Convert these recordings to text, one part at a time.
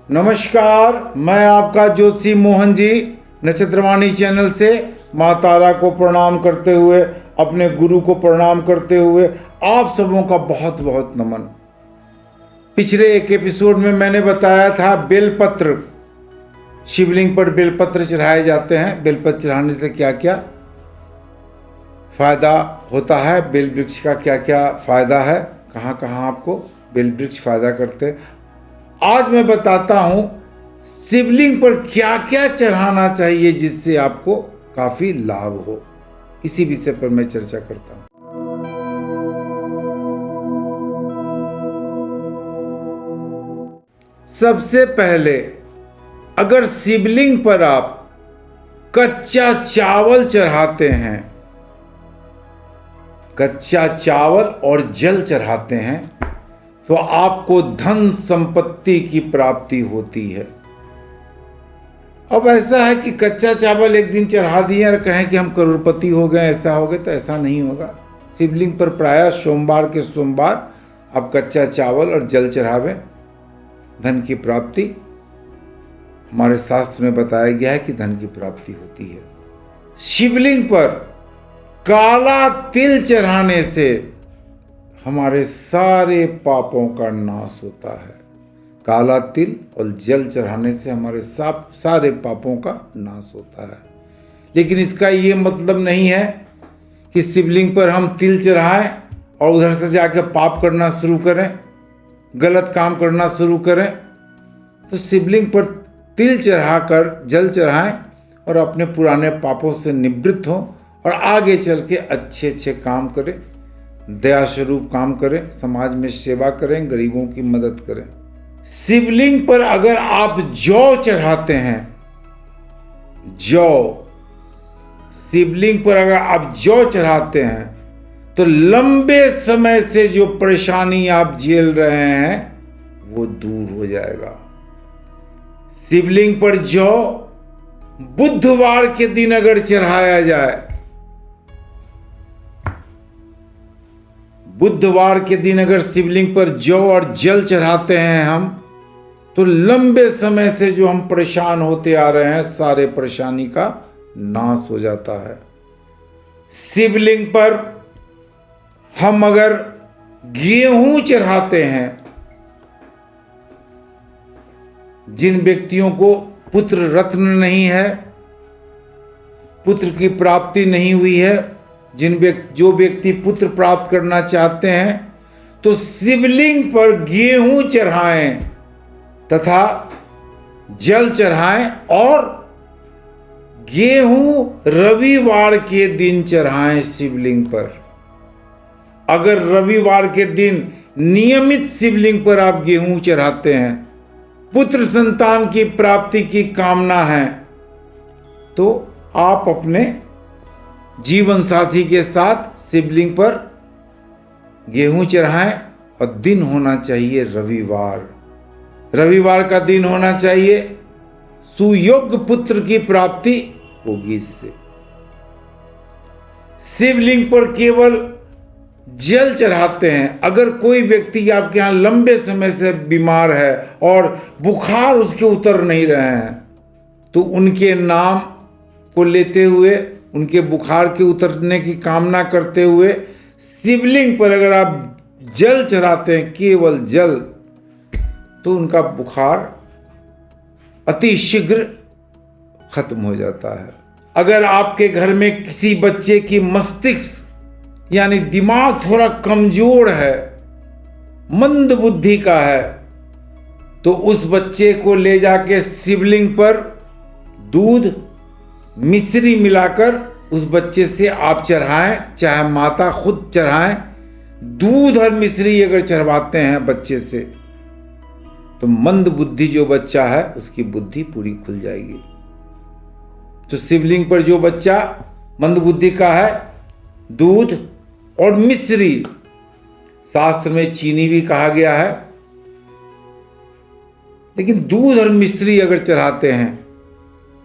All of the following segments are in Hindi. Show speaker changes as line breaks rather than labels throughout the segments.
नमस्कार, मैं आपका ज्योतिषी मोहन जी नक्षत्रवाणी चैनल से माँ तारा को प्रणाम करते हुए, अपने गुरु को प्रणाम करते हुए आप सबों का बहुत बहुत नमन। पिछले एक एपिसोड में मैंने बताया था बेलपत्र, शिवलिंग पर बेलपत्र चढ़ाए जाते हैं। बेलपत्र चढ़ाने से क्या क्या फायदा होता है, बेल वृक्ष का क्या क्या फायदा है, कहाँ कहाँ आपको बेल वृक्ष फायदा करते हैं। आज मैं बताता हूं शिवलिंग पर क्या क्या चढ़ाना चाहिए जिससे आपको काफी लाभ हो। इसी विषय पर मैं चर्चा करता हूं। सबसे पहले, अगर शिवलिंग पर आप कच्चा चावल चढ़ाते हैं, कच्चा चावल और जल चढ़ाते हैं, तो आपको धन संपत्ति की प्राप्ति होती है। अब ऐसा है कि कच्चा चावल एक दिन चढ़ा दिए और कहें कि हम करोड़पति हो गए, ऐसा हो गए, तो ऐसा नहीं होगा। शिवलिंग पर प्रायः सोमवार के सोमवार आप कच्चा चावल और जल चढ़ावें, धन की प्राप्ति, हमारे शास्त्र में बताया गया है कि धन की प्राप्ति होती है। शिवलिंग पर काला तिल चढ़ाने से हमारे सारे पापों का नाश होता है। काला तिल और जल चढ़ाने से हमारे सारे पापों का नाश होता है। लेकिन इसका ये मतलब नहीं है कि शिवलिंग पर हम तिल चढ़ाएं और उधर से जाकर पाप करना शुरू करें, गलत काम करना शुरू करें। तो शिवलिंग पर तिल चढ़ाकर जल चढ़ाएं और अपने पुराने पापों से निवृत्त हों और आगे चल के अच्छे अच्छे काम करें, दया स्वरूप काम करें, समाज में सेवा करें, गरीबों की मदद करें। शिवलिंग पर अगर आप जौ चढ़ाते हैं, जौ, शिवलिंग पर अगर आप जौ चढ़ाते हैं तो लंबे समय से जो परेशानी आप झेल रहे हैं वो दूर हो जाएगा। शिवलिंग पर जौ बुधवार के दिन अगर चढ़ाया जाए, बुधवार के दिन अगर शिवलिंग पर जौ और जल चढ़ाते हैं हम, तो लंबे समय से जो हम परेशान होते आ रहे हैं, सारे परेशानी का नाश हो जाता है। शिवलिंग पर हम अगर गेहूं चढ़ाते हैं, जिन व्यक्तियों को पुत्र रत्न नहीं है, पुत्र की प्राप्ति नहीं हुई है, जो व्यक्ति पुत्र प्राप्त करना चाहते हैं, तो शिवलिंग पर गेहूं चढ़ाएं तथा जल चढ़ाएं, और गेहूं रविवार के दिन चढ़ाएं शिवलिंग पर। अगर रविवार के दिन नियमित शिवलिंग पर आप गेहूं चढ़ाते हैं, पुत्र संतान की प्राप्ति की कामना है, तो आप अपने जीवन साथी के साथ शिवलिंग पर गेहूं चढ़ाएं और दिन होना चाहिए रविवार। रविवार का दिन होना चाहिए, सुयोग्य पुत्र की प्राप्ति होगी इससे। शिवलिंग पर केवल जल चढ़ाते हैं। अगर कोई व्यक्ति आपके यहां लंबे समय से बीमार है और बुखार उसके उतर नहीं रहे हैं, तो उनके नाम को लेते हुए, उनके बुखार के उतरने की कामना करते हुए शिवलिंग पर अगर आप जल चढ़ाते हैं, केवल जल, तो उनका बुखार अति शीघ्र खत्म हो जाता है। अगर आपके घर में किसी बच्चे की मस्तिष्क यानी दिमाग थोड़ा कमजोर है, मंद बुद्धि का है, तो उस बच्चे को ले जाके शिवलिंग पर दूध मिश्री मिलाकर उस बच्चे से आप चढ़ाएं, चाहे माता खुद चढ़ाएं। दूध और मिश्री अगर चढ़वाते हैं बच्चे से, तो मंद बुद्धि जो बच्चा है उसकी बुद्धि पूरी खुल जाएगी। तो शिवलिंग पर जो बच्चा मंद बुद्धि का है, दूध और मिश्री, शास्त्र में चीनी भी कहा गया है, लेकिन दूध और मिश्री अगर चढ़ाते हैं,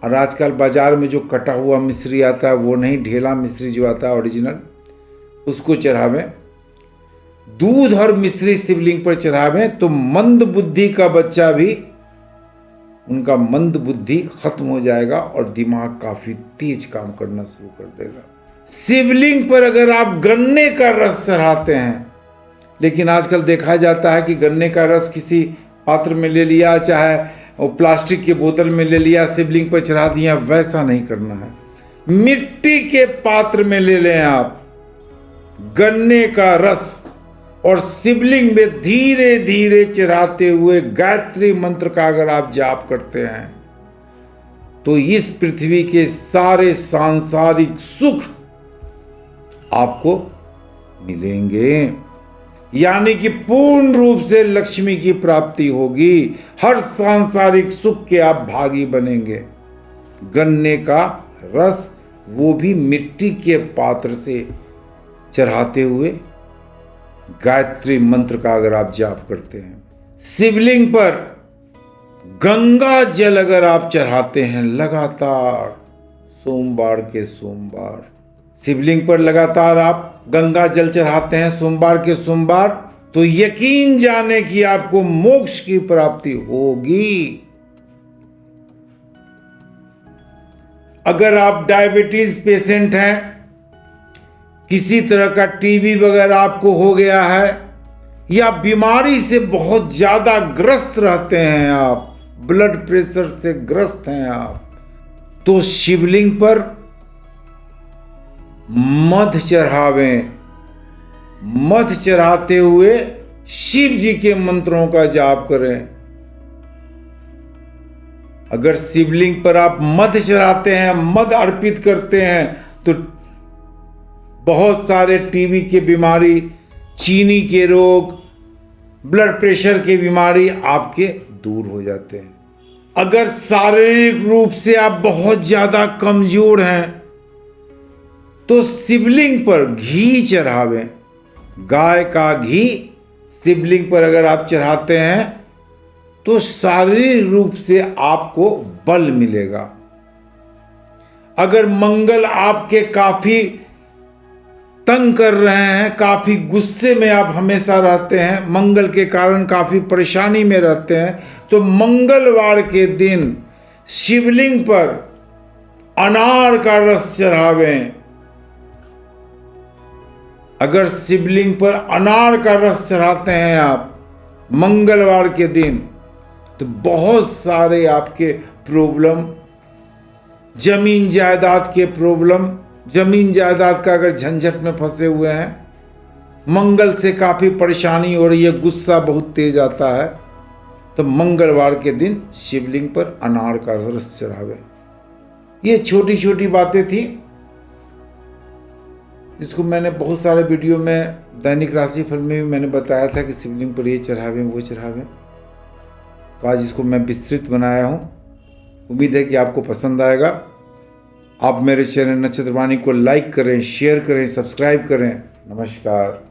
और आजकल बाजार में जो कटा हुआ मिश्री आता है वो नहीं, ढेला मिश्री जो आता है ओरिजिनल, उसको चढ़ावें। दूध और मिश्री शिवलिंग पर चढ़ावें तो मंद बुद्धि का बच्चा भी उनका मंद बुद्धि खत्म हो जाएगा और दिमाग काफी तेज काम करना शुरू कर देगा। शिवलिंग पर अगर आप गन्ने का रस चढ़ाते हैं, लेकिन आजकल देखा जाता है कि गन्ने का रस किसी पात्र में ले लिया, चाहे वो प्लास्टिक के बोतल में ले लिया, शिवलिंग पर चढ़ा दिया, वैसा नहीं करना है। मिट्टी के पात्र में ले लें आप गन्ने का रस और शिवलिंग में धीरे धीरे चढ़ाते हुए गायत्री मंत्र का अगर आप जाप करते हैं तो इस पृथ्वी के सारे सांसारिक सुख आपको मिलेंगे, यानी कि पूर्ण रूप से लक्ष्मी की प्राप्ति होगी। हर सांसारिक सुख के आप भागी बनेंगे। गन्ने का रस, वो भी मिट्टी के पात्र से चढ़ाते हुए गायत्री मंत्र का अगर आप जाप करते हैं। शिवलिंग पर गंगा जल अगर आप चढ़ाते हैं लगातार, सोमवार के सोमवार शिवलिंग पर लगातार आप गंगा जल चढ़ाते हैं सोमवार के सोमवार, तो यकीन जाने कि आपको मोक्ष की प्राप्ति होगी। अगर आप डायबिटीज पेशेंट हैं, किसी तरह का टीबी वगैरह आपको हो गया है, या बीमारी से बहुत ज्यादा ग्रस्त रहते हैं आप, ब्लड प्रेशर से ग्रस्त हैं आप, तो शिवलिंग पर मध चढ़ावें। मध चढ़ाते हुए शिव जी के मंत्रों का जाप करें। अगर शिवलिंग पर आप मध चढ़ाते हैं, मध अर्पित करते हैं, तो बहुत सारे टीबी की बीमारी, चीनी के रोग, ब्लड प्रेशर की बीमारी आपके दूर हो जाते हैं। अगर शारीरिक रूप से आप बहुत ज्यादा कमजोर हैं तो शिवलिंग पर घी चढ़ावें। गाय का घी शिवलिंग पर अगर आप चढ़ाते हैं तो शारीरिक रूप से आपको बल मिलेगा। अगर मंगल आपके काफी तंग कर रहे हैं, काफी गुस्से में आप हमेशा रहते हैं, मंगल के कारण काफी परेशानी में रहते हैं, तो मंगलवार के दिन शिवलिंग पर अनार का रस चढ़ावें। अगर शिवलिंग पर अनार का रस चढ़ाते हैं आप मंगलवार के दिन, तो बहुत सारे आपके प्रॉब्लम, जमीन जायदाद के प्रॉब्लम, जमीन जायदाद का अगर झंझट में फंसे हुए हैं, मंगल से काफ़ी परेशानी हो रही है, गुस्सा बहुत तेज आता है, तो मंगलवार के दिन शिवलिंग पर अनार का रस चढ़ावे। ये छोटी छोटी बातें थी जिसको मैंने बहुत सारे वीडियो में, दैनिक राशिफल में भी मैंने बताया था कि शिवलिंग पर ये चढ़ावें, वो चढ़ावें। तो आज इसको मैं विस्तृत बनाया हूँ। उम्मीद है कि आपको पसंद आएगा। आप मेरे चैनल नक्षत्रवाणी को लाइक करें, शेयर करें, सब्सक्राइब करें। नमस्कार।